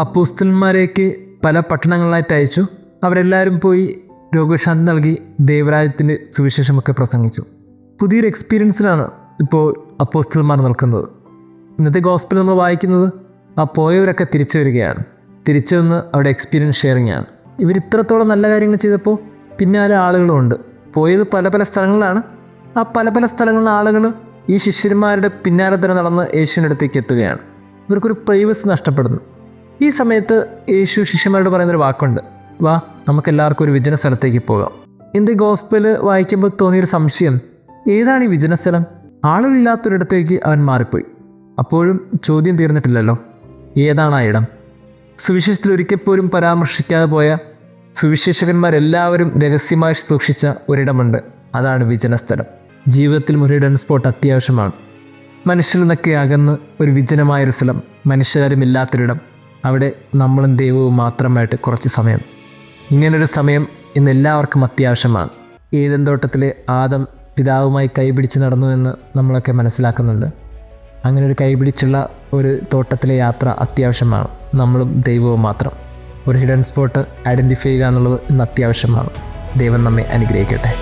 അപ്പോസ്തലന്മാരെയൊക്കെ പല പട്ടണങ്ങളിലായിട്ട് അയച്ചു. അവരെല്ലാവരും പോയി രോഗശാന്തി നൽകി ദൈവരാജ്യത്തിൻ്റെ സുവിശേഷമൊക്കെ പ്രസംഗിച്ചു. പുതിയൊരു എക്സ്പീരിയൻസിലാണ് ഇപ്പോൾ അപ്പോസ്തലന്മാർ നിൽക്കുന്നത്. ഇന്നത്തെ ഗോസ്പൽ നമ്മൾ വായിക്കുന്നത് ആ പോയവരൊക്കെ തിരിച്ചു വരികയാണ്. തിരിച്ചു വന്ന് അവിടെ എക്സ്പീരിയൻസ് ഷെയറിംഗ് ആണ്. ഇവർ ഇത്രത്തോളം നല്ല കാര്യങ്ങൾ ചെയ്തപ്പോൾ പിന്നാലെ ആളുകളുമുണ്ട്. പോയത് പല പല സ്ഥലങ്ങളിലാണ്. ആ പല പല സ്ഥലങ്ങളിലെ ആളുകൾ ഈ ശിഷ്യന്മാരുടെ പിന്നാലെ തന്നെ നടന്ന് യേശുവിൻ്റെ അടുത്തേക്ക് എത്തുകയാണ്. ഇവർക്കൊരു പ്രൈവസി നഷ്ടപ്പെടുന്നു. ഈ സമയത്ത് യേശു ശിഷ്യന്മാരോട് പറയുന്നൊരു വാക്കുണ്ട്, വാ നമുക്കെല്ലാവർക്കും ഒരു വിജന സ്ഥലത്തേക്ക് പോകാം. എൻ്റെ ഗോസ്പൽ വായിക്കുമ്പോൾ തോന്നിയൊരു സംശയം, ഏതാണ് ഈ വിജന സ്ഥലം? ആളുകളില്ലാത്തൊരിടത്തേക്ക് അവൻ മാറിപ്പോയി. അപ്പോഴും ചോദ്യം തീർന്നിട്ടില്ലല്ലോ, ഏതാണ് ആ ഇടം? സുവിശേഷത്തിൽ ഒരിക്കൽ പോലും പരാമർശിക്കാതെ പോയ സുവിശേഷകന്മാരെല്ലാവരും രഹസ്യമായി സൂക്ഷിച്ച ഒരിടമുണ്ട്. അതാണ് വിജനസ്ഥലം. ജീവിതത്തിൽ ഒരു ഹിഡൻ സ്പോട്ട് അത്യാവശ്യമാണ്. മനുഷ്യരിൽ നിന്നൊക്കെ അകന്ന് ഒരു വിജനമായൊരു സ്ഥലം, മനുഷ്യരാരുമില്ലാത്തൊരിടം, അവിടെ നമ്മളും ദൈവവും മാത്രമായിട്ട് കുറച്ച് സമയം. ഇങ്ങനൊരു സമയം ഇന്ന് എല്ലാവർക്കും അത്യാവശ്യമാണ്. ഏദൻ തോട്ടത്തിലെ ആദം പിതാവുമായി കൈപിടിച്ച് നടന്നു എന്ന് നമ്മളൊക്കെ മനസ്സിലാക്കുന്നുണ്ട്. അങ്ങനെ ഒരു കൈപിടിച്ചുള്ള ഒരു തോട്ടത്തിലെ യാത്ര അത്യാവശ്യമാണ്. നമ്മളും ദൈവവും മാത്രം. ഒരു ഹിഡൻ സ്പോട്ട് ഐഡൻറ്റിഫൈ ചെയ്യുക എന്നുള്ളത് ഇന്ന് അത്യാവശ്യമാണ്. ദൈവം നമ്മെ അനുഗ്രഹിക്കട്ടെ.